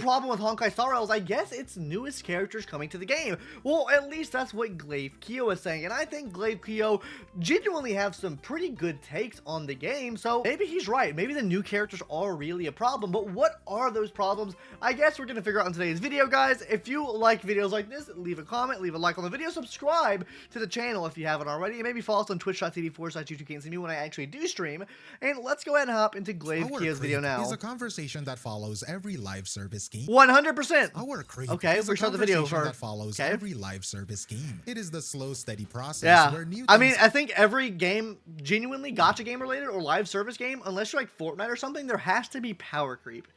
problem with Honkai Star Rail is I guess it's newest characters coming to the game. Well, at least that's what Glaive Kyo is saying, and I think Glaive Kyo genuinely have some pretty good takes on the game, so maybe he's right. Maybe the new characters are really a problem, but what are those problems? I guess we're gonna figure out in today's video, guys. If you like videos like this, leave a comment, leave a like on the video, subscribe to the channel if you haven't already, and maybe follow us on twitch.tv/YouTube can't see me when I actually do stream. And let's go ahead and hop into Glaive Kyo's video now. Is a conversation that follows every live service game. 100%. Our creep okay, is we a start the video conversation for that follows every live service game. It is the slow, steady process where new I mean, I think every game, genuinely gacha game related or live service game, unless you're like Fortnite or something, there has to be power creep.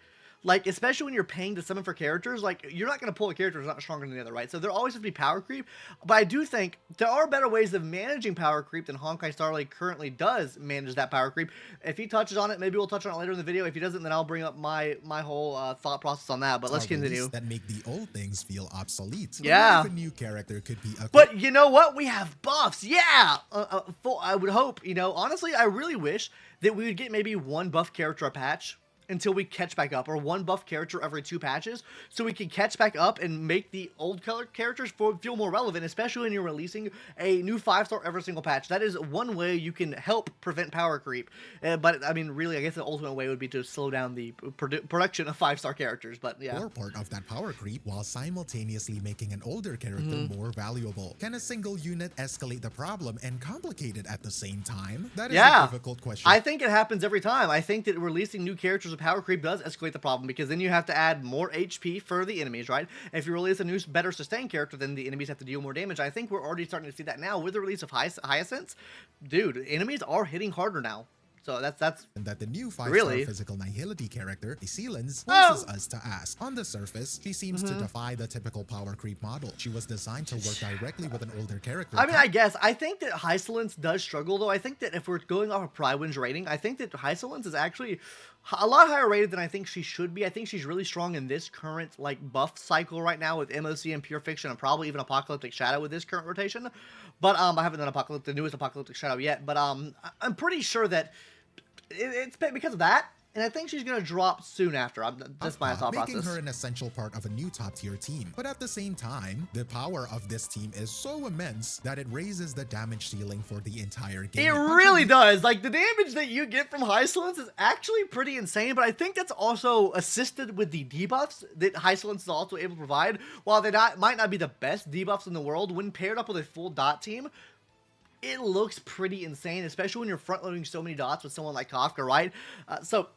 Like, especially when you're paying to summon for characters, like, you're not going to pull a character who's not stronger than the other, right? So there always has to be power creep. But I do think there are better ways of managing power creep than Honkai Star Rail currently does manage that power creep. If he touches on it, maybe we'll touch on it later in the video. If he doesn't, then I'll bring up my whole thought process on that. But let's continue. That make the old things feel obsolete. Yeah. A new character could be a... But you know what? We have buffs. Yeah. I would hope, you know, honestly, I really wish that we would get maybe one buff character a patch until we catch back up, or one buff character every 2 patches, so we can catch back up and make the old color characters feel more relevant, especially when you're releasing a new 5-star every single patch. That is one way you can help prevent power creep. But I mean, really, I guess the ultimate way would be to slow down the production of 5-star characters. But yeah, or part of that power creep while simultaneously making an older character more valuable. Can a single unit escalate the problem and complicate it at the same time? That is a difficult question. I think it happens every time. I think that releasing new characters power creep does escalate the problem, because then you have to add more HP for the enemies, right? If you release a new, better sustained character, then the enemies have to deal more damage. I think we're already starting to see that now with the release of Hyacinth. Dude, enemies are hitting harder now. So that's and that the new 5-star physical nihility character, Highlens, forces us to ask. On the surface, she seems to defy the typical power creep model. She was designed to work directly with an older character. I mean, I guess. I think that Highlens does struggle, though. I think that if we're going off of Prywin's rating, I think that Highlens is actually a lot higher rated than I think she should be. I think she's really strong in this current, like, buff cycle right now with MOC and Pure Fiction, and probably even Apocalyptic Shadow with this current rotation. But I haven't done the newest Apocalyptic Shadow yet, but I'm pretty sure that it's because of that, and I think she's going to drop soon after. That's my thought process. Making her an essential part of a new top-tier team. But at the same time, the power of this team is so immense that it raises the damage ceiling for the entire game. It really does. Like, the damage that you get from Highlens is actually pretty insane, but I think that's also assisted with the debuffs that Highlens is also able to provide. While they might not be the best debuffs in the world, when paired up with a full dot team, it looks pretty insane, especially when you're front-loading so many dots with someone like Kafka, right? So,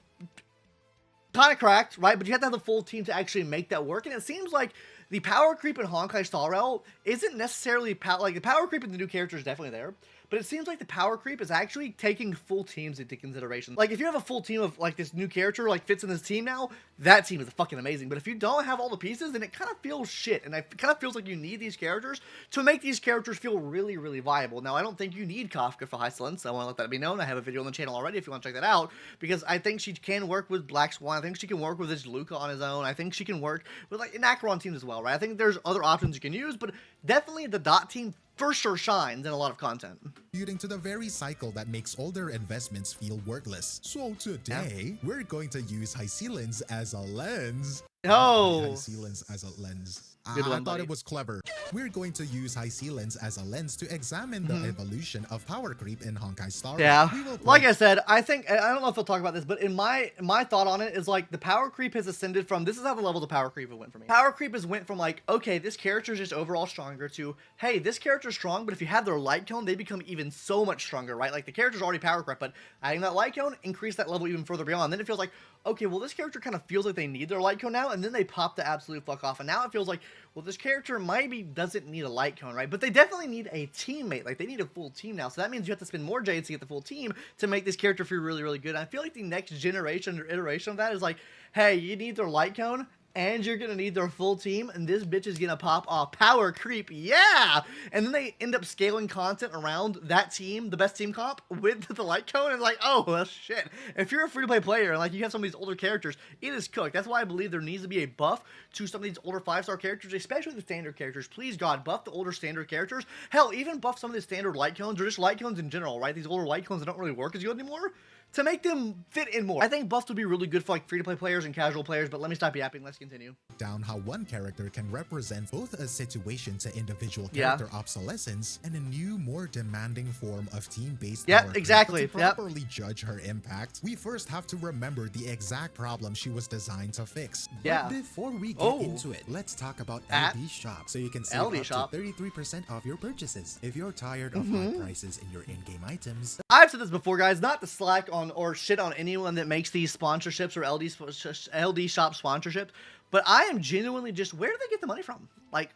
kind of cracked, right? But you have to have the full team to actually make that work, and it seems like the power creep in Honkai Star Rail isn't necessarily like the power creep in the new character is definitely there, but it seems like the power creep is actually taking full teams into consideration. Like, if you have a full team of, like, this new character, like, fits in this team now, that team is fucking amazing. But if you don't have all the pieces, then it kind of feels shit. And it kind of feels like you need these characters to make these characters feel really, really viable. Now, I don't think you need Kafka for Highlens. I want to let that be known. I have a video on the channel already if you want to check that out, because I think she can work with Black Swan. I think she can work with this Luca on his own. I think she can work with, like, an Acheron teams as well, right? I think there's other options you can use, but definitely the dot team for sure shines in a lot of content. Contributing to the very cycle that makes older investments feel worthless. So today, we're going to use Highlens as a lens. Highlens as a lens. I thought it was clever. We're going to use Highlens as a lens to examine the evolution of power creep in Honkai Star Rail. Yeah, like I said, I think, I don't know if I'll talk about this, but in my thought on it is, like, the power creep has ascended from, this is how the levels of power creep went for me. Power creep has went from, like, okay, this character is just overall stronger, to, hey, this character's strong, but if you have their light cone, they become even so much stronger, right? Like, the character's already power creep, but adding that light cone, increase that level even further beyond. Then it feels like, okay, well, this character kind of feels like they need their light cone now, and then they pop the absolute fuck off, and now it feels like, well, this character maybe doesn't need a light cone, right? But they definitely need a teammate. Like, they need a full team now, so that means you have to spend more Jades to get the full team to make this character feel really, really good. And I feel like the next generation or iteration of that is like, hey, you need their light cone, and you're gonna need their full team, and this bitch is gonna pop off power creep, yeah! And then they end up scaling content around that team, the best team comp, with the light cone, and like, oh, well, shit. If you're a free-to-play player, and like, you have some of these older characters, it is cooked. That's why I believe there needs to be a buff to some of these older 5-star characters, especially the standard characters. Please, God, buff the older standard characters. Hell, even buff some of the standard light cones, or just light cones in general, right? These older light cones that don't really work as good anymore. to make them fit in more. I think buffs would be really good for like free-to-play players and casual players, but let me stop yapping. Let's continue. Down how one character can represent both a situation to individual character obsolescence and a new, more demanding form of team-based power. Exactly. But to properly judge her impact, we first have to remember the exact problem she was designed to fix. But before we get into it, let's talk about LD Shop, so you can save up to 33% off your purchases. If you're tired of high prices in your in-game items. I've said this before, guys, not to slack on or shit on anyone that makes these sponsorships or LD Shop sponsorships, but I am genuinely just, where do they get the money from? Like,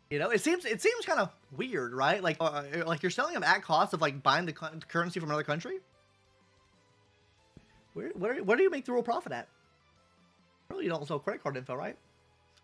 you know, it seems kind of weird, right? Like you're selling them at cost of like buying the currency from another country. Where do you make the real profit at? Really, you don't sell credit card info, right?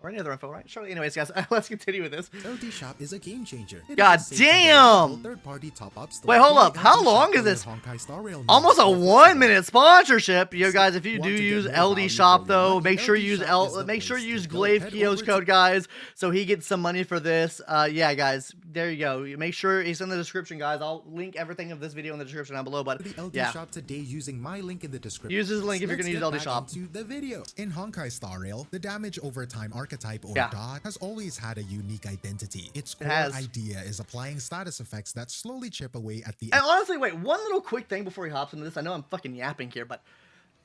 Or any other info, right? Sure. Anyways, guys, let's continue with this. LD Shop is a game changer. God damn! Third-party top-up store. Wait, hold up. How long is this? Almost a 1-minute sponsorship. You guys, if you do use LD Shop though, make sure you use Glaive Kio's code, guys, so he gets some money for this. Yeah, guys, there you go. Make sure it's in the description, guys. I'll link everything of this video in the description down below. But the LD Shop today using my link in the description. Use this link if you're gonna use LD Shop. The video. In Honkai Star Rail, the damage over time archetype or dot has always had a unique identity. Its core idea is applying status effects that slowly chip away at the. And honestly, wait, one little quick thing before he hops into this. I know I'm fucking yapping here, but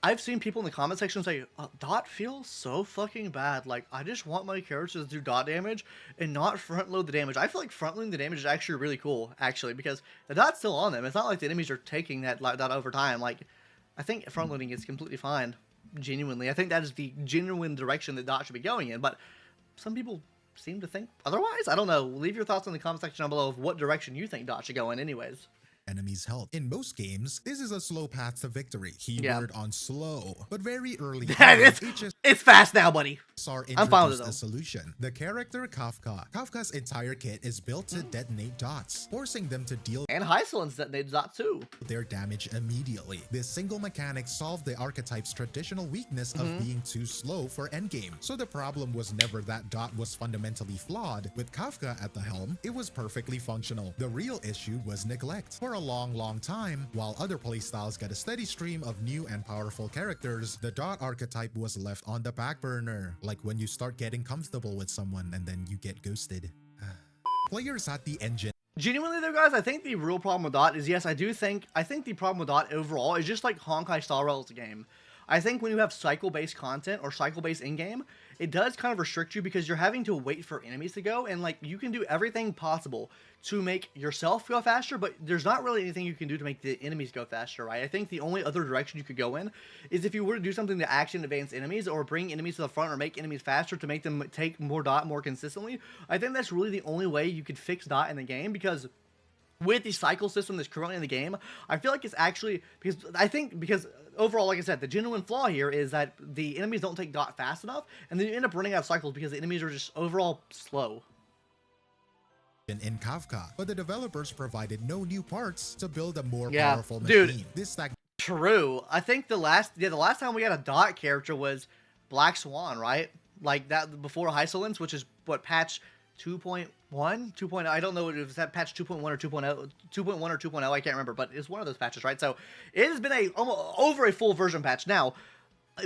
I've seen people in the comment section say, dot feels so fucking bad. Like, I just want my characters to do dot damage and not front load the damage. I feel like front loading the damage is actually really cool, actually, because the dot's still on them. It's not like the enemies are taking that dot over time. Like, I think front loading is completely fine. Genuinely. I think that is the genuine direction that dot should be going in, but some people seem to think otherwise. I don't know. Leave your thoughts in the comment section down below of what direction you think dot should go in anyways. Enemies' health. In most games, this is a slow path to victory. Keyword on slow. But very early on, it's fast now, buddy. I'm fine with it, a solution. The character Kafka. Kafka's entire kit is built to detonate dots, forcing them to deal and Highlens detonate dots too. Their damage immediately. This single mechanic solved the archetype's traditional weakness of being too slow for endgame. So the problem was never that dot was fundamentally flawed. With Kafka at the helm, it was perfectly functional. The real issue was neglect. For a long time, while other playstyles got a steady stream of new and powerful characters, the dot archetype was left on the back burner. Like when you start getting comfortable with someone and then you get ghosted. Players at the engine. Genuinely though, guys, I think the real problem with dot is, yes, I think the problem with dot overall is just like Honkai Star Rail as a game. I think when you have cycle-based content or cycle-based in-game, it does kind of restrict you because you're having to wait for enemies to go, and like you can do everything possible to make yourself go faster, but there's not really anything you can do to make the enemies go faster, right? I think the only other direction you could go in is if you were to do something to action advance enemies or bring enemies to the front or make enemies faster to make them take more dot more consistently. I think that's really the only way you could fix dot in the game, because with the cycle system that's currently in the game, I feel like it's actually, because overall, like I said, the genuine flaw here is that the enemies don't take dot fast enough, and then you end up running out of cycles because the enemies are just overall slow. In Kafka, but the developers provided no new parts to build a more powerful machine. Dude, true. I think the last time we had a dot character was Black Swan, right? Like that before Highlens, which is what, patch 2.1, 2.0, I don't know if it's that patch 2.1 or 2.0, 2.1 or 2.0, I can't remember, but it's one of those patches, right? So it has been almost over a full version patch now.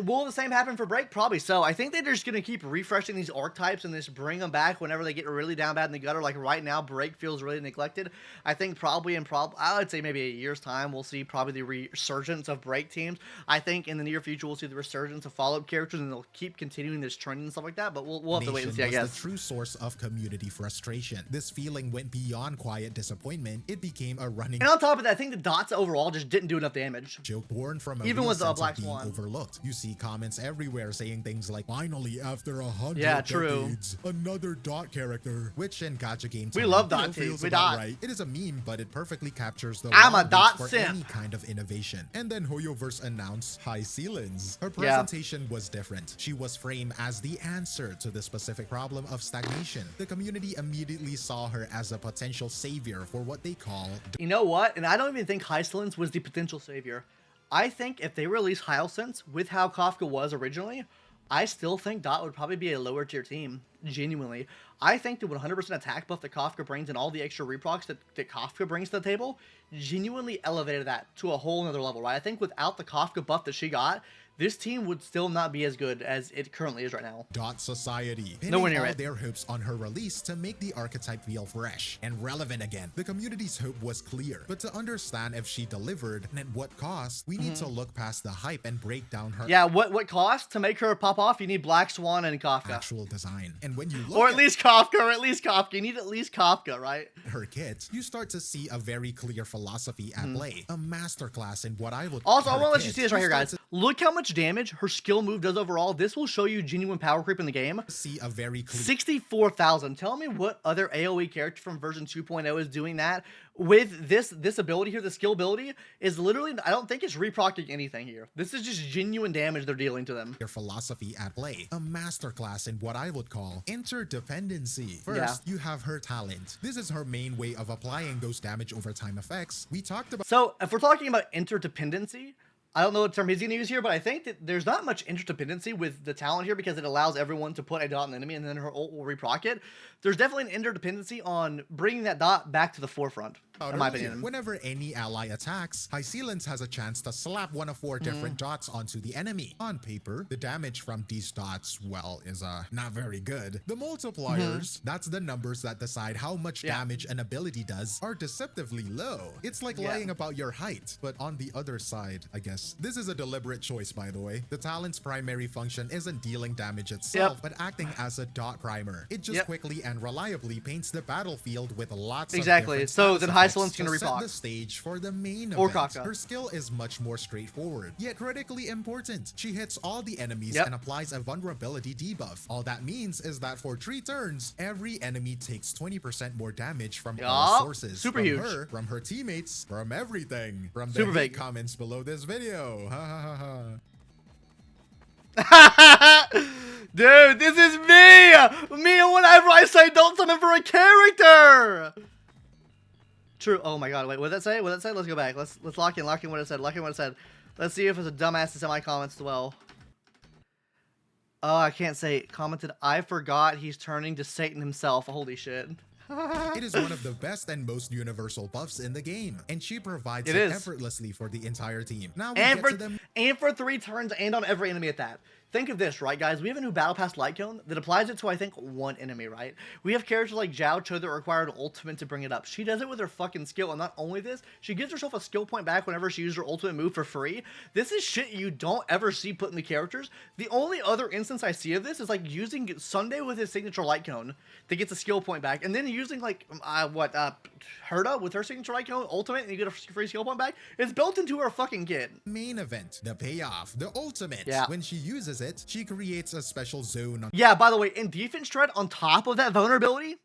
Will the same happen for Break? Probably so. I think they're just going to keep refreshing these archetypes and just bring them back whenever they get really down bad in the gutter. Like right now, Break feels really neglected. I think probably I would say maybe a year's time, we'll see probably the resurgence of Break teams. I think in the near future, we'll see the resurgence of follow-up characters, and they'll keep continuing this trend and stuff like that, but we'll have to wait and see, I guess. The true source of community frustration. This feeling went beyond quiet disappointment. It became a running... And on top of that, I think the dots overall just didn't do enough damage. Joke born from even with Black Swan overlooked. You see comments everywhere saying things like, finally, after 100 decades, another dot character, which in gacha game time, we love dot feels we dot. Right. It is a meme, but it perfectly captures the I'm a dot for simp. Any kind of innovation. And then Hoyoverse announced Highlens. Her presentation was different. She was framed as the answer to the specific problem of stagnation. The community immediately saw her as a potential savior for what they call... You know what? And I don't even think Highlens was the potential savior. I think if they release Highlens with how Kafka was originally, I still think Dot would probably be a lower tier team, genuinely. I think the 100% attack buff that Kafka brings and all the extra reprocs that Kafka brings to the table genuinely elevated that to a whole nother level, right? I think without the Kafka buff that she got, this team would still not be as good as it currently is right now. Dot Society, Nowhere near all it. their hopes on her release to make the archetype feel fresh and relevant again. The community's hope was clear, but to understand if she delivered and at what cost, we need to look past the hype and break down her what cost to make her pop off? You need Black Swan and Kafka. actual design. And when you look Or at least Kafka. You need at least Kafka, right? her kit, you start to see a very clear philosophy at play. A masterclass in what I would Also, I want to let you see this right here, guys. Look how much damage her skill move does overall. This will show you genuine power creep in the game. See a very clear 64,000. Tell me what other AoE character from version 2.0 is doing that with this ability here. The skill ability is literally, I don't think it's reprocking anything here. This is just genuine damage they're dealing to them. their philosophy at play. A masterclass in what I would call interdependency. First, you have her talent. This is her main way of applying those damage over time effects. We talked about So if we're talking about interdependency, I don't know what term he's going to use here, but I think that there's not much interdependency with the talent here because it allows everyone to put a dot on the enemy and then her ult will reproc it. There's definitely an interdependency on bringing that dot back to the forefront, in my opinion. Whenever any ally attacks, Highlens has a chance to slap one of 4 different dots onto the enemy. On paper, the damage from these dots, well, is not very good. The multipliers, that's the numbers that decide how much damage an ability does, are deceptively low. It's like lying about your height, but on the other side, I guess. This is a deliberate choice, by the way. The talent's primary function isn't dealing damage itself, but acting as a dot primer. It just quickly and reliably paints the battlefield with lots of different So then effects Highlens can to set reproc. the stage for the main Or event. Kafka. Her skill is much more straightforward, yet critically important. She hits all the enemies and applies a vulnerability debuff. All that means is that for 3 turns, every enemy takes 20% more damage from all sources. Super from huge. her, from her teammates, from everything. From the Super hate big. comments below this video. Ha ha ha ha. Dude, this is me! Me whenever I say don't summon for a character! True. Oh my god, wait, what did that say? What did that say? Let's go back. Let's lock in what it said. Let's see if it's a dumbass to send my comments as well. Oh, I can't say. Commented, I forgot he's turning to Satan himself. Holy shit. It is one of the best and most universal buffs in the game, and she provides it effortlessly for the entire team. Now we get to them. And for 3 turns and on every enemy at that. Think of this, right, guys? We have a new Battle Pass Light Cone that applies it to, I think, 1 enemy, right? We have characters like Zhao Cho that require an ultimate to bring it up. She does it with her fucking skill, and not only this, she gives herself a skill point back whenever she uses her ultimate move for free. This is shit you don't ever see put in the characters. The only other instance I see of this is, like, using Sunday with his signature Light Cone to get the skill point back, and then using, like, Herda with her signature Light Cone ultimate, and you get a free skill point back. It's built into her fucking kit. Main event, the payoff, the ultimate. When she uses it, she creates a special zone on by the way, in defense threat on top of that vulnerability,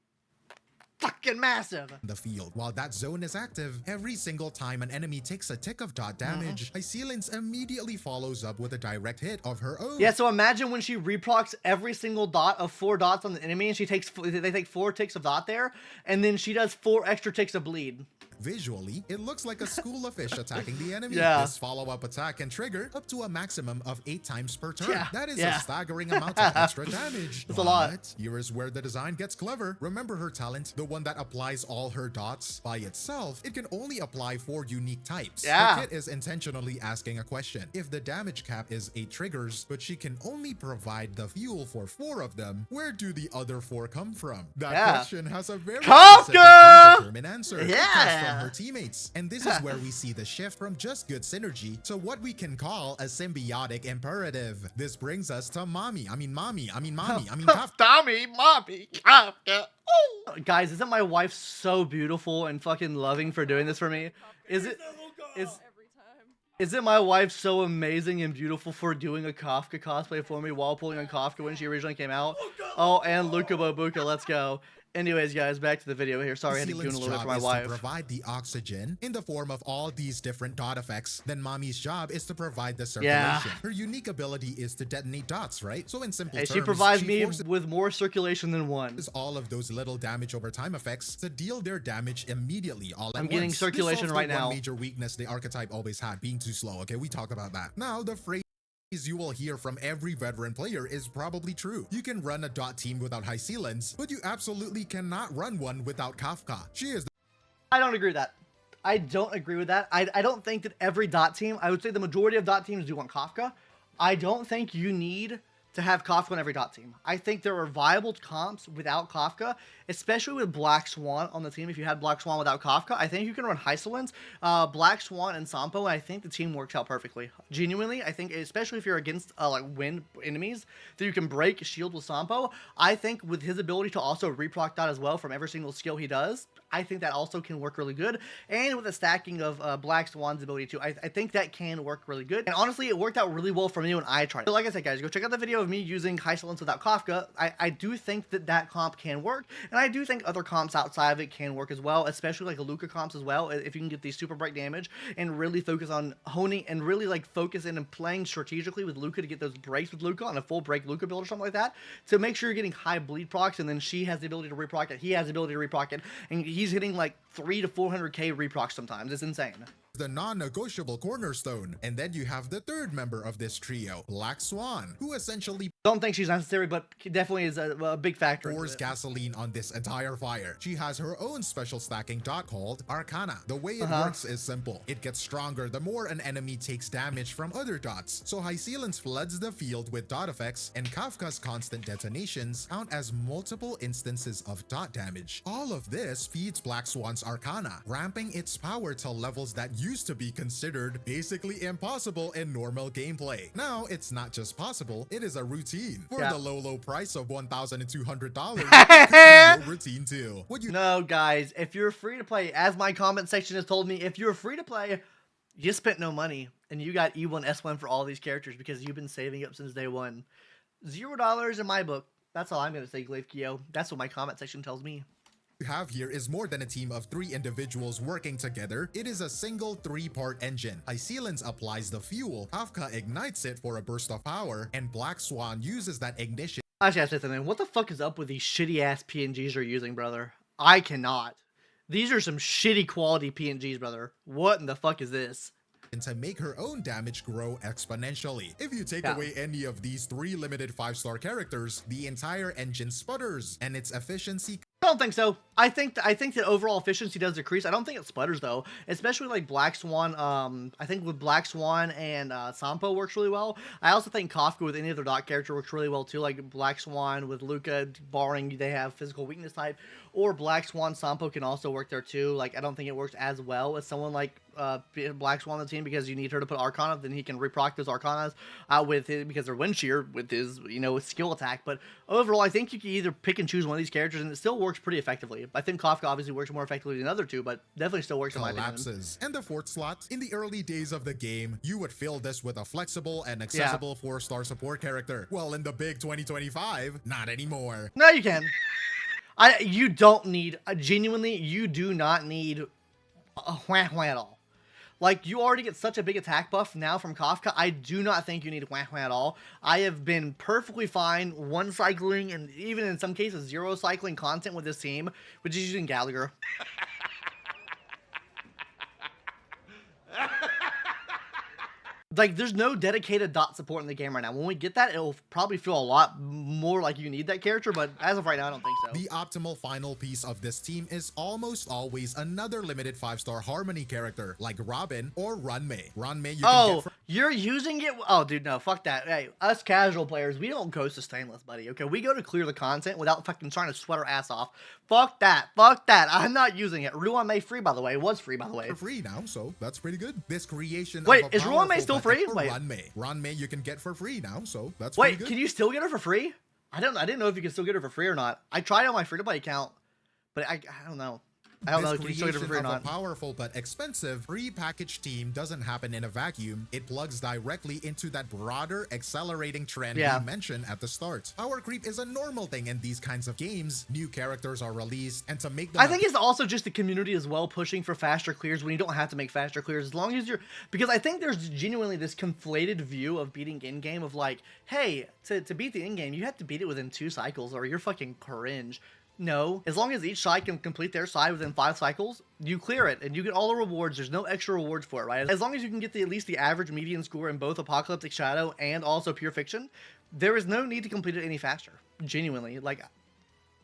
fucking massive. the field. While that zone is active, every single time an enemy takes a tick of dot damage, Highlens immediately follows up with a direct hit of her own. Yeah, so imagine when she reprocs every single dot of 4 dots on the enemy, and they take 4 ticks of dot there, and then she does 4 extra ticks of bleed. Visually, it looks like a school of fish attacking the enemy. Yeah. This follow-up attack can trigger up to a maximum of 8 times per turn. Yeah. That is a staggering amount of extra damage. That's a lot. Here is where the design gets clever. Remember her talent, the one that applies all her dots? By itself, it can only apply 4 unique types. Yeah. The kit is intentionally asking a question. If the damage cap is 8 triggers, but she can only provide the fuel for 4 of them, where do the other 4 come from? That question has a very specific predetermined answer. It comes from her teammates. And this is where we see the shift from just good synergy to what we can call a symbiotic imperative. This brings us to Kafka. Tommy, mommy, Kafka. Oh. Guys, isn't my wife so beautiful and fucking loving for doing this for me? Isn't my wife so amazing and beautiful for doing a Kafka cosplay for me while pulling on Kafka when she originally came out? Oh, and Luka Bobuka, let's go. Anyways, guys, back to the video here. Sorry, I had to goon a little bit for my wife. To provide the oxygen in the form of all these different dot effects. Then Mommy's job is to provide the circulation. Her unique ability is to detonate dots, right? So in simple terms, she provides me with more circulation than 1. All of those little damage over time effects to deal their damage immediately all at once. I'm getting circulation right now. One major weakness the archetype always had, being too slow. Okay, we talk about that. Now the phrase you will hear from every veteran player is probably true. You can run a dot team without Highlens, but you absolutely cannot run one without Kafka. She is I don't agree with that. I don't agree with that. I don't think that every dot team, I would say the majority of dot teams do want Kafka. I don't think you need to have Kafka on every dot team. I think there are viable comps without Kafka, especially with Black Swan on the team. If you had Black Swan without Kafka, I think you can run Highlens, Black Swan, and Sampo, and I think the team works out perfectly. Genuinely, I think, especially if you're against like wind enemies, that you can break shield with Sampo. I think with his ability to also reproc dot as well from every single skill he does, I think that also can work really good. And with the stacking of Black Swan's ability too, I think that can work really good. And honestly, it worked out really well for me when I tried it. So like I said, guys, go check out the video of me using Highlens without Kafka. I do think that comp can work. And I do think other comps outside of it can work as well, especially like a Luca comps as well. If you can get these super break damage and really focus on honing and really like focus in and playing strategically with Luca to get those breaks with Luca on a full break Luca build or something like that, to make sure you're getting high bleed procs, and then she has the ability to reproc it, he has the ability to reproc it, and he's hitting like 300 to 400k reproc sometimes. It's insane. The non-negotiable cornerstone. And then you have the third member of this trio, Black Swan, who essentially don't think she's necessary, but definitely is a big factor. Pours gasoline on this entire fire. She has her own special stacking dot called Arcana. The way it works is simple. It gets stronger the more an enemy takes damage from other dots. So Highlens floods the field with dot effects, and Kafka's constant detonations count as multiple instances of dot damage. All of this feeds Black Swan's Arcana, ramping its power to levels that used to be considered basically impossible in normal gameplay. Now, it's not just possible, it is a routine. For the low price of $1,200, your routine too. No, guys, if you're free to play, as my comment section has told me, if you're free to play, you spent no money, and you got E1, S1 for all these characters because you've been saving up since day one. $0 in my book. That's all I'm going to say, Glaive Kyo. That's what my comment section tells me. Have here is more than a team of 3 individuals working together. It is a single 3-part engine. Highlens applies the fuel, Kafka ignites it for a burst of power, and Black Swan uses that ignition. Actually, I said something. What the fuck is up with these shitty ass PNGs you're using, brother? I cannot. These are some shitty quality PNGs, brother. What in the fuck is this? And to make her own damage grow exponentially. If you take away any of these 3 limited 5-star characters, the entire engine sputters, and its efficiency. I don't think so. I think that overall efficiency does decrease. I don't think it sputters though, especially like Black Swan. I think with Black Swan and Sampo works really well. I also think Kafka with any other dot character works really well too. Like Black Swan with Luca, barring they have physical weakness type, or Black Swan Sampo can also work there too. Like I don't think it works as well as someone like Black Swan on the team because you need her to put Arcana, then he can reproc those Arcanas with his, because they're wind shear with his skill attack. But overall, I think you can either pick and choose one of these characters and it still works pretty effectively. I think Kafka obviously works more effectively than the other two, but definitely still works in my opinion. And the 4th slot. In the early days of the game, you would fill this with a flexible and accessible 4-star support character. Well, in the big 2025, not anymore. No, you can. You don't need, genuinely, you do not need a wah at all. Like, you already get such a big attack buff now from Kafka. I do not think you need wah at all. I have been perfectly fine one cycling and even in some cases 0 cycling content with this team, which is using Gallagher. Like, there's no dedicated dot support in the game right now. When we get that, it'll probably feel a lot more like you need that character, but as of right now, I don't think so. The optimal final piece of this team is almost always another limited 5-star Harmony character, like Robin or Runmei. Runmei you can get you're using it? Oh, dude, no, fuck that. Hey, us casual players, we don't go to Stainless, buddy, okay? We go to clear the content without fucking trying to sweat our ass off. Fuck that. Fuck that. I'm not using it. Runmei free, by the way. It was free, by the way. For free now, so that's pretty good. This creation Wait, of is Runmei still free? Wait. Runmei you can get for free now, so that's pretty good. Wait, can you still get her for free? I didn't know if you can still get her for free or not. I tried on my free-to-play account, but I don't know. I don't know. Can you still get her for free or not? A powerful but expensive pre-packaged team doesn't happen in a vacuum. It plugs directly into that broader accelerating trend we mentioned at the start. Power creep is a normal thing in these kinds of games. New characters are released, and to make them I think it's also just the community as well pushing for faster clears when you don't have to make faster clears as long as you're, because I think there's genuinely this conflated view of beating in-game of like, hey, to beat the in-game, you have to beat it within 2 cycles or you're fucking cringe. No. As long as each side can complete their side within 5 cycles, you clear it and you get all the rewards. There's no extra rewards for it, right? As long as you can get at least the average median score in both Apocalyptic Shadow and also Pure Fiction, there is no need to complete it any faster. Genuinely. Like,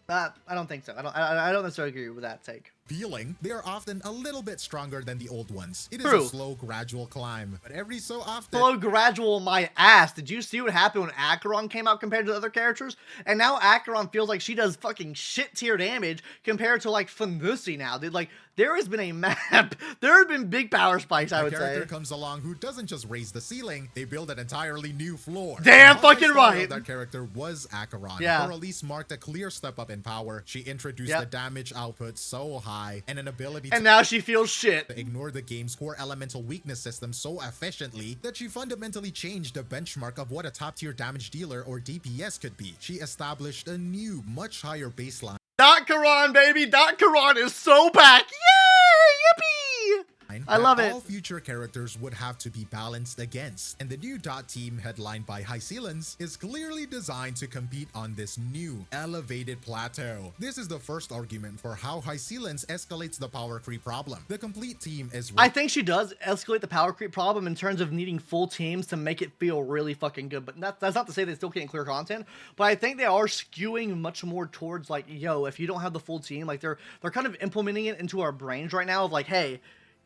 I don't think so. I don't necessarily agree with that take. Feeling, they are often a little bit stronger than the old ones. It is True. a slow, gradual climb, but every so often... Slow, gradual, my ass. Did you see what happened when Acheron came out compared to the other characters? And now Acheron feels like she does fucking shit tier damage compared to, like, Fanusi now. Dude, like, there has been a map. There have been big power spikes, I would say. A character comes along who doesn't just raise the ceiling, they build an entirely new floor. Damn fucking right. That character was Acheron. Yeah. Her release marked a clear step up in power. She introduced the damage output so high and an ability and now she feels shit. To ignore the game's core elemental weakness system so efficiently that she fundamentally changed the benchmark of what a top-tier damage dealer or DPS could be. She established a new, much higher baseline. Karan, baby! Karan is so back! Yay! Yippee! I love it. All future characters would have to be balanced against, and the new Dot team, headlined by Highlens, is clearly designed to compete on this new, elevated plateau. This is the first argument for how Highlens escalates the power creep problem. The complete team is... I think she does escalate the power creep problem in terms of needing full teams to make it feel really fucking good, but that's not to say they still can't clear content, but I think they are skewing much more towards, like, yo, if you don't have the full team, like, they're kind of implementing it into our brains right now of, like, hey,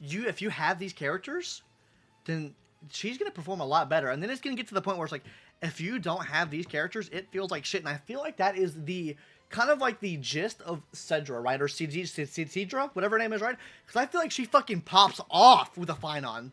if you have these characters, then she's going to perform a lot better. And then it's going to get to the point where it's like, if you don't have these characters, it feels like shit. And I feel like that is the kind of like the gist of Cedra, right? Or Cedra, whatever her name is, right? Because I feel like she fucking pops off with a phainon.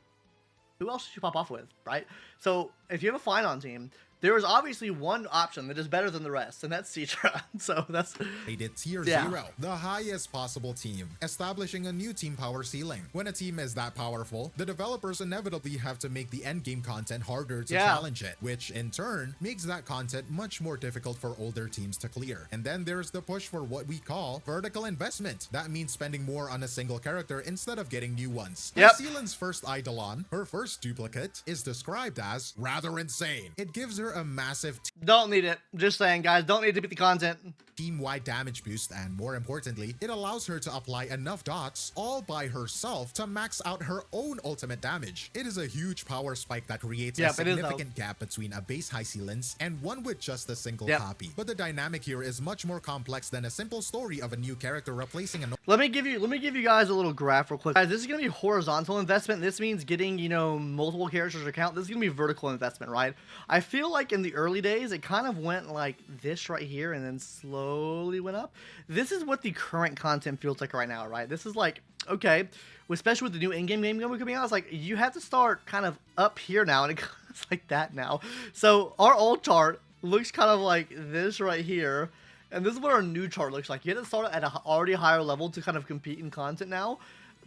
Who else does she pop off with, right? So if you have a phainon team, there is obviously one option that is better than the rest, and that's Citra. So that's... rated tier 0, the highest possible team, establishing a new team power ceiling. When a team is that powerful, the developers inevitably have to make the endgame content harder to challenge it, which in turn makes that content much more difficult for older teams to clear. And then there's the push for what we call vertical investment. That means spending more on a single character instead of getting new ones. Sealand's first Eidolon, her first duplicate, is described as rather insane. It gives her a massive don't need it. Just saying, guys, don't need to beat the content. Team-wide damage boost, and more importantly, it allows her to apply enough dots all by herself to max out her own ultimate damage. It is a huge power spike that creates a significant gap between a base Highlens and one with just a single copy. But the dynamic here is much more complex than a simple story of a new character replacing an... Let me give you guys a little graph real quick. Guys, this is going to be horizontal investment. This means getting, you know, multiple characters to account. This is going to be vertical investment, right? I feel like in the early days, it kind of went like this right here and then slowly went up. This is what the current content feels like right now, right? This is like, okay, especially with the new in-game game coming out, it's like you have to start kind of up here now, and it's like that now. So our old chart looks kind of like this right here, and this is what our new chart looks like. You have to start at an already higher level to kind of compete in content now.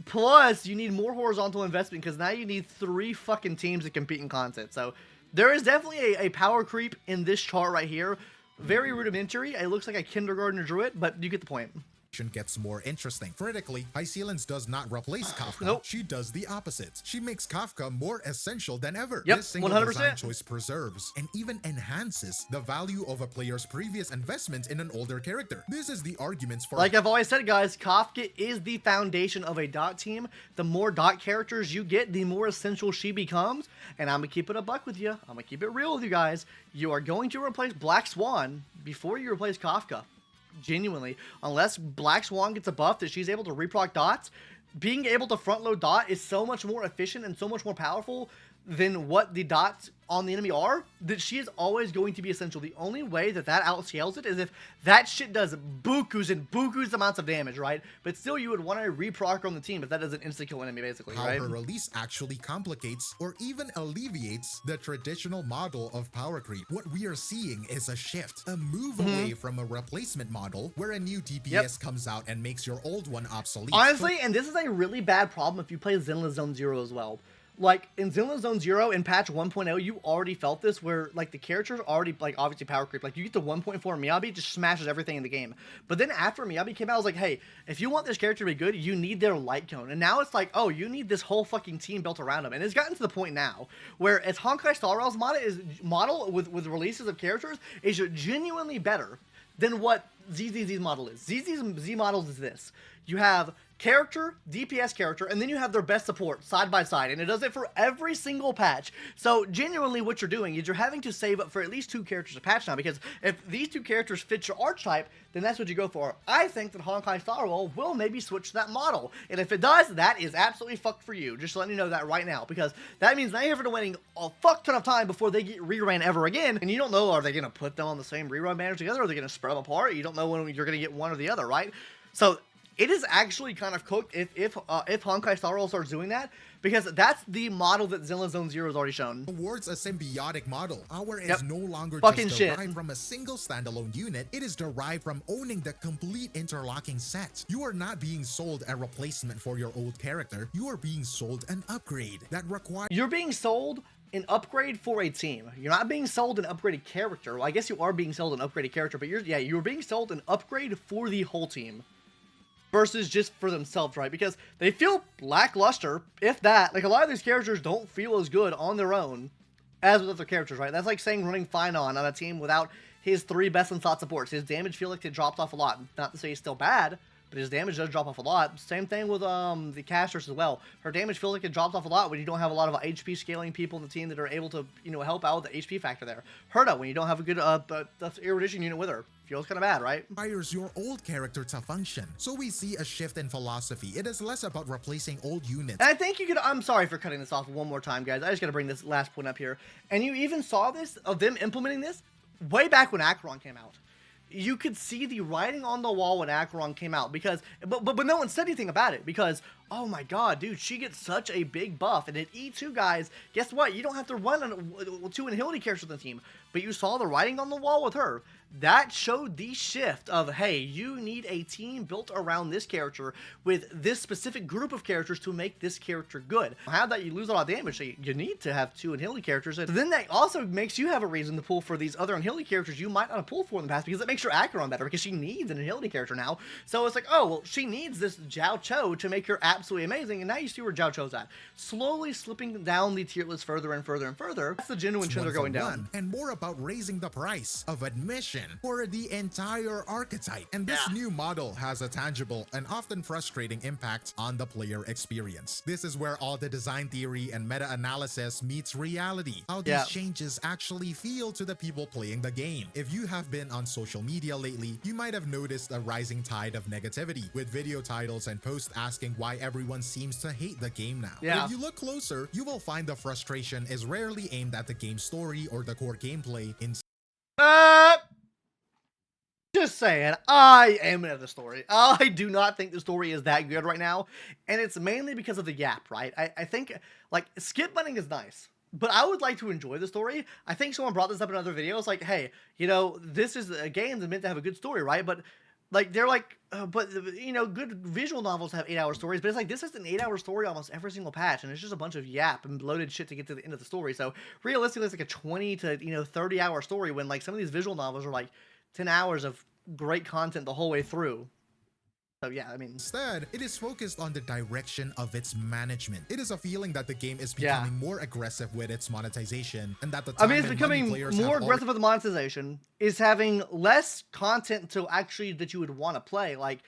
Plus, you need more horizontal investment because now you need 3 fucking teams to compete in content. So there is definitely a power creep in this chart right here. Very rudimentary. It looks like a kindergartner drew it, but you get the point. Gets more interesting. Critically, Highlens does not replace Kafka. Nope. She does the opposite. She makes Kafka more essential than ever. Yep, this single 100%. design choice preserves and even enhances the value of a player's previous investment in an older character. This is the arguments for... Like I've always said, guys, Kafka is the foundation of a dot team. The more dot characters you get, the more essential she becomes. And I'm going to keep it a buck with you. I'm going to keep it real with you guys. You are going to replace Black Swan before you replace Kafka. Genuinely, unless Black Swan gets a buff that she's able to reproc dots, being able to front load dot is so much more efficient and so much more powerful than what the dots on the enemy are, that she is always going to be essential. The only way that outscales it is if that shit does bukus and bukus amounts of damage, right? But still, you would want to reproc on the team if that doesn't insta-kill enemy, basically, how right? her release actually complicates or even alleviates the traditional model of power creep. What we are seeing is a shift, a move away from a replacement model where a new DPS comes out and makes your old one obsolete. Honestly, and this is a really bad problem if you play Zenless Zone Zero as well. Like, in Zenless Zone Zero, in patch 1.0, you already felt this, where, like, the characters already, like, obviously power creep. Like, you get to 1.4, Miyabi just smashes everything in the game. But then after Miyabi came out, I was like, hey, if you want this character to be good, you need their light cone. And now it's like, oh, you need this whole fucking team built around them. And it's gotten to the point now where as Honkai Star Rail's model with releases of characters is genuinely better than what ZZZ's model is. ZZZ models is this. You have character, DPS character, and then you have their best support side by side, and it does it for every single patch. So genuinely what you're doing is you're having to save up for at least 2 characters a patch now, because if these 2 characters fit your archetype, then that's what you go for. I think that Honkai Star Rail will maybe switch to that model, and if it does, that is absolutely fucked for you. Just letting you know that right now, because that means now you're having to waiting a fuck ton of time before they get reran ever again, and you don't know, are they going to put them on the same rerun banners together, or are they going to spread them apart? You don't know when you're going to get one or the other, right? So it is actually kind of cooked if Honkai Star Rail starts doing that, because that's the model that Zenless Zone Zero has already shown. Towards a symbiotic model, our is no longer fucking just shit. derived from a single standalone unit, it is derived from owning the complete interlocking set. You are not being sold a replacement for your old character, you are being sold an upgrade that requires— You're being sold an upgrade for a team. You're not being sold an upgraded character. Well, I guess you are being sold an upgraded character, but you're being sold an upgrade for the whole team versus just for themselves, right? Because they feel lackluster, if that. Like, a lot of these characters don't feel as good on their own as with other characters, right? That's like saying running phainon on a team without his 3 best in slot supports. His damage feel like it drops off a lot. Not to say he's still bad, but his damage does drop off a lot. Same thing with the casters as well. Her damage feels like it drops off a lot when you don't have a lot of HP scaling people in the team that are able to, you know, help out with the HP factor there. Herta, when you don't have a good erudition unit with her, feels kind of bad, right? Requires your old character to function. So we see a shift in philosophy. It is less about replacing old units. And I think you could— I'm sorry for cutting this off one more time, guys. I just got to bring this last point up here. And you even saw this, of them implementing this, way back when Acheron came out. You could see the writing on the wall when Acheron came out, because, but no one said anything about it, because, oh my god, dude, she gets such a big buff, and at E2, guys, guess what? You don't have to run 2 agility characters on the team, but you saw the writing on the wall with her. That showed the shift of, hey, you need a team built around this character with this specific group of characters to make this character good. Have that, you lose a lot of damage, so you need to have 2 agility characters, and then that also makes you have a reason to pull for these other agility characters you might not have pulled for in the past, because it makes your Acheron better, because she needs an agility character now. So it's like, oh, well, she needs this Zhao Cho to make her absolutely amazing, and now you see where Zhao Cho's at. Slowly slipping down the tier list further and further and further. That's the genuine trend they're going down. And more about raising the price of admission for the entire archetype. And this new model has a tangible and often frustrating impact on the player experience. This is where all the design theory and meta-analysis meets reality. How these changes actually feel to the people playing the game. If you have been on social media lately, you might have noticed a rising tide of negativity, with video titles and posts asking why everyone seems to hate the game now. If you look closer, you will find the frustration is rarely aimed at the game's story or the core gameplay. Just saying, I am into the story. I do not think the story is that good right now, and it's mainly because of the gap, right? I think, like, skip butting is nice, but I would like to enjoy the story. I think someone brought this up in other videos, like, hey, you know, this is a game that's meant to have a good story, right? But, like, they're like, but, you know, good visual novels have 8-hour stories, but it's like, this is an 8-hour story almost every single patch, and it's just a bunch of yap and bloated shit to get to the end of the story. So, realistically, it's like a 20 to, you know, 30-hour story, when, like, some of these visual novels are, like, 10 hours of great content the whole way through. So yeah, I mean, instead, it is focused on the direction of its management. It is a feeling that the game is becoming more aggressive with its monetization, and that the time it's becoming more aggressive with the monetization, is having less content to actually that you would want to play. Like,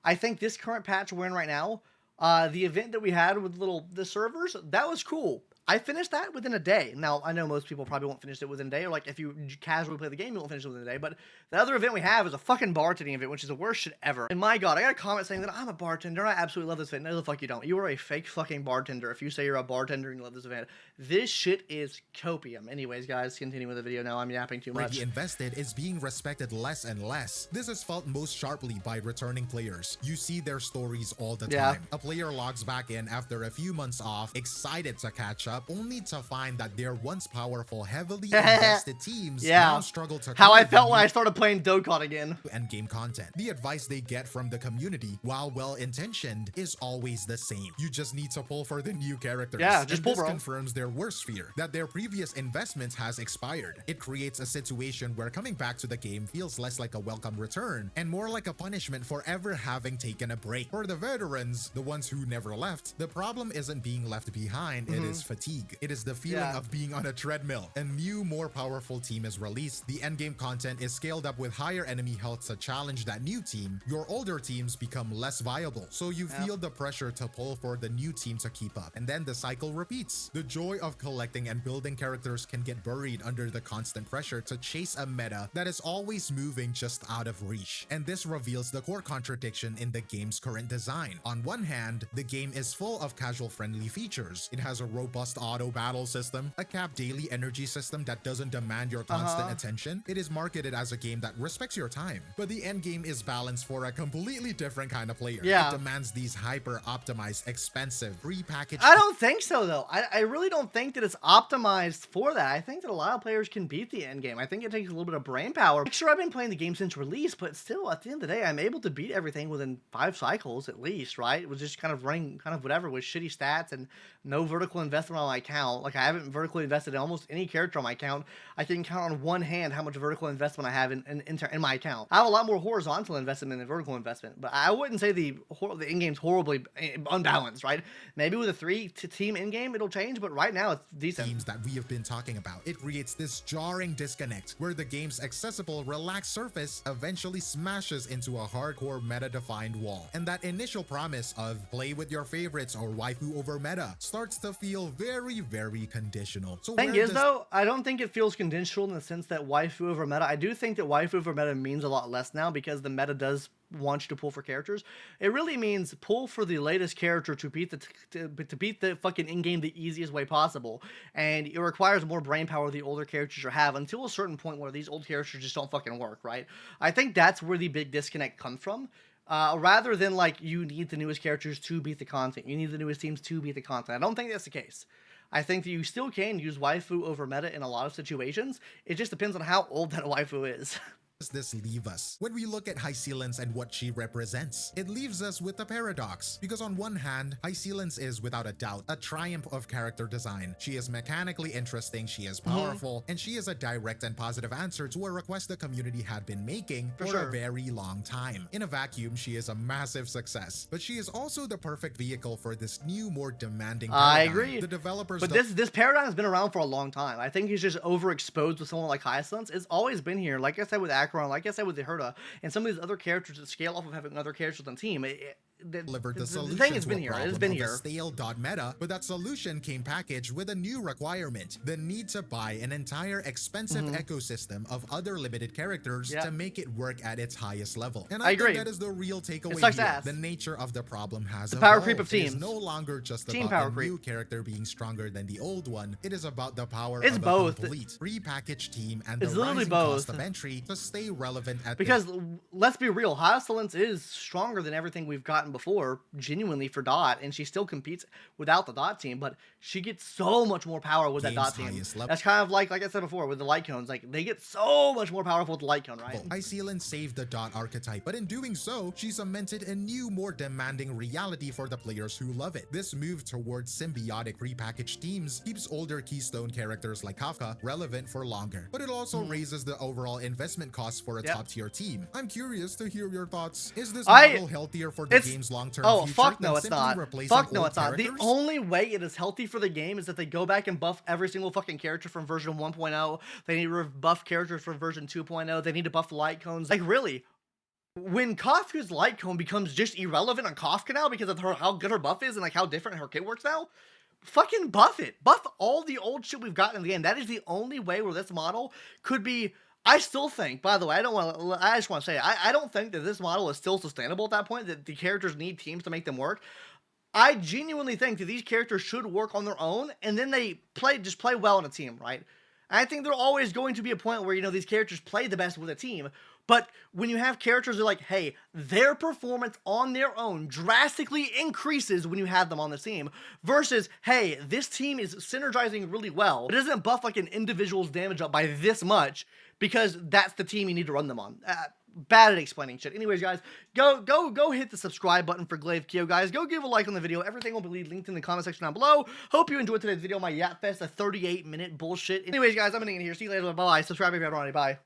I think this current patch we're in right now, the event that we had with the servers, that was cool. I finished that within a day. Now, I know most people probably won't finish it within a day, or like if you casually play the game, you won't finish it within a day, but the other event we have is a fucking bartending event, which is the worst shit ever. And my god, I got a comment saying that I'm a bartender and I absolutely love this event. No, the fuck you don't. You are a fake fucking bartender if you say you're a bartender and you love this event. This shit is copium. Anyways, guys, continue with the video now. I'm yapping too much. Invested is being respected less and less. This is felt most sharply by returning players. You see their stories all the time. A player logs back in after a few months off, excited to catch up, only to find that their once powerful, heavily invested teams now struggle to— how I felt when I started playing Dokkan again. Endgame content. The advice they get from the community, while well-intentioned, is always the same. You just need to pull for the new characters. Yeah, just pull, this bro. confirms their worst fear, that their previous investment has expired. It creates a situation where coming back to the game feels less like a welcome return and more like a punishment for ever having taken a break. For the veterans, the ones who never left, the problem isn't being left behind, it is fatigue. fatigue. It is the feeling of being on a treadmill. A new, more powerful team is released. The endgame content is scaled up with higher enemy health to challenge that new team. Your older teams become less viable, so you feel the pressure to pull for the new team to keep up. And then the cycle repeats. The joy of collecting and building characters can get buried under the constant pressure to chase a meta that is always moving just out of reach. And this reveals the core contradiction in the game's current design. On one hand, the game is full of casual-friendly features. It has a robust auto battle system, a capped daily energy system that doesn't demand your constant attention. It is marketed as a game that respects your time, but the end game is balanced for a completely different kind of player. It demands these hyper-optimized, expensive, pre-packaged... I don't think so, though. I really don't think that it's optimized for that. I think that a lot of players can beat the end game. I think it takes a little bit of brain power. Sure, I've been playing the game since release, but still, at the end of the day, I'm able to beat everything within 5 cycles at least, right? It was just kind of running kind of whatever with shitty stats and no vertical investment on my account. Like, I haven't vertically invested in almost any character on my account. I can count on one hand how much vertical investment I have in my account. I have a lot more horizontal investment than vertical investment, but I wouldn't say the in-game's horribly unbalanced, right? Maybe with a 3-team in-game, it'll change, but right now it's decent. Teams that we have been talking about. It creates this jarring disconnect where the game's accessible, relaxed surface eventually smashes into a hardcore meta-defined wall. And that initial promise of play with your favorites or waifu over meta starts to feel very, very conditional. So thing is, though, I don't think it feels conditional in the sense that waifu over meta. I do think that waifu over meta means a lot less now because the meta does want you to pull for characters. It really means pull for the latest character to beat the fucking in-game the easiest way possible, and it requires more brain power the older characters you have until a certain point where these old characters just don't fucking work, right? I think that's where the big disconnect comes from. Rather than like you need the newest characters to beat the content, you need the newest teams to beat the content. I don't think that's the case. I think that you still can use waifu over meta in a lot of situations. It just depends on how old that waifu is. Does this leave us? When we look at Highlens and what she represents, it leaves us with a paradox. Because on one hand, Highlens is without a doubt a triumph of character design. She is mechanically interesting, she is powerful, and she is a direct and positive answer to a request the community had been making for a very long time. In a vacuum, she is a massive success, but she is also the perfect vehicle for this new, more demanding paradigm. I agree. The developers, but this paradigm has been around for a long time. I think he's just overexposed with someone like Highlens. It's always been here. Like I said with like I said with the Herda, and some of these other characters that scale off of having other characters on the team. Delivered the solution thing has to been a here. problem It has been of here. a stale meta, but that solution came packaged with a new requirement: the need to buy an entire expensive ecosystem of other limited characters to make it work at its highest level. And I agree. Think that is the real takeaway here. Ass. The nature of the problem has the power creep of teams. It is no longer just team about power a new character being stronger than the old one. It is about the power of a complete prepackaged team and the rising cost of entry to stay relevant at let's be real, Highlens is stronger than everything we've gotten before, genuinely, for Dot, and she still competes without the Dot team, but she gets so much more power with that Dot team. That's kind of like I said before, with the light cones, like, they get so much more powerful with the light cone, right? Highlens saved the Dot archetype, but in doing so, she cemented a new, more demanding reality for the players who love it. This move towards symbiotic repackaged teams keeps older keystone characters like Kafka relevant for longer, but it also raises the overall investment costs for a top-tier team. I'm curious to hear your thoughts. Is this model healthier for the game's long-term future? Fuck no, it's not. Fuck no, it's not. Characters? The only way it is healthy for the game is that they go back and buff every single fucking character from version 1.0. They need to buff characters from version 2.0. They need to buff light cones. Like, really? When Kafka's light cone becomes just irrelevant on Kafka now because of how good her buff is and like how different her kit works now, fucking buff it. Buff all the old shit we've got in the game. That is the only way where this model could be. I still think, by the way, I just want to say, I don't think that this model is still sustainable at that point, that the characters need teams to make them work. I genuinely think that these characters should work on their own, and then they just play well in a team, right? And I think there's always going to be a point where, these characters play the best with a team. But when you have characters that are like, hey, their performance on their own drastically increases when you have them on the team, versus, hey, this team is synergizing really well. It doesn't buff like an individual's damage up by this much because that's the team you need to run them on. Bad at explaining shit. Anyways, guys, go hit the subscribe button for Glaive Kyo, guys. Go give a like on the video. Everything will be linked in the comment section down below. Hope you enjoyed today's video, my Yap Fest, a 38-minute bullshit. Anyways, guys, I'm gonna end here. See you later. Bye. Subscribe if you haven't already. Bye.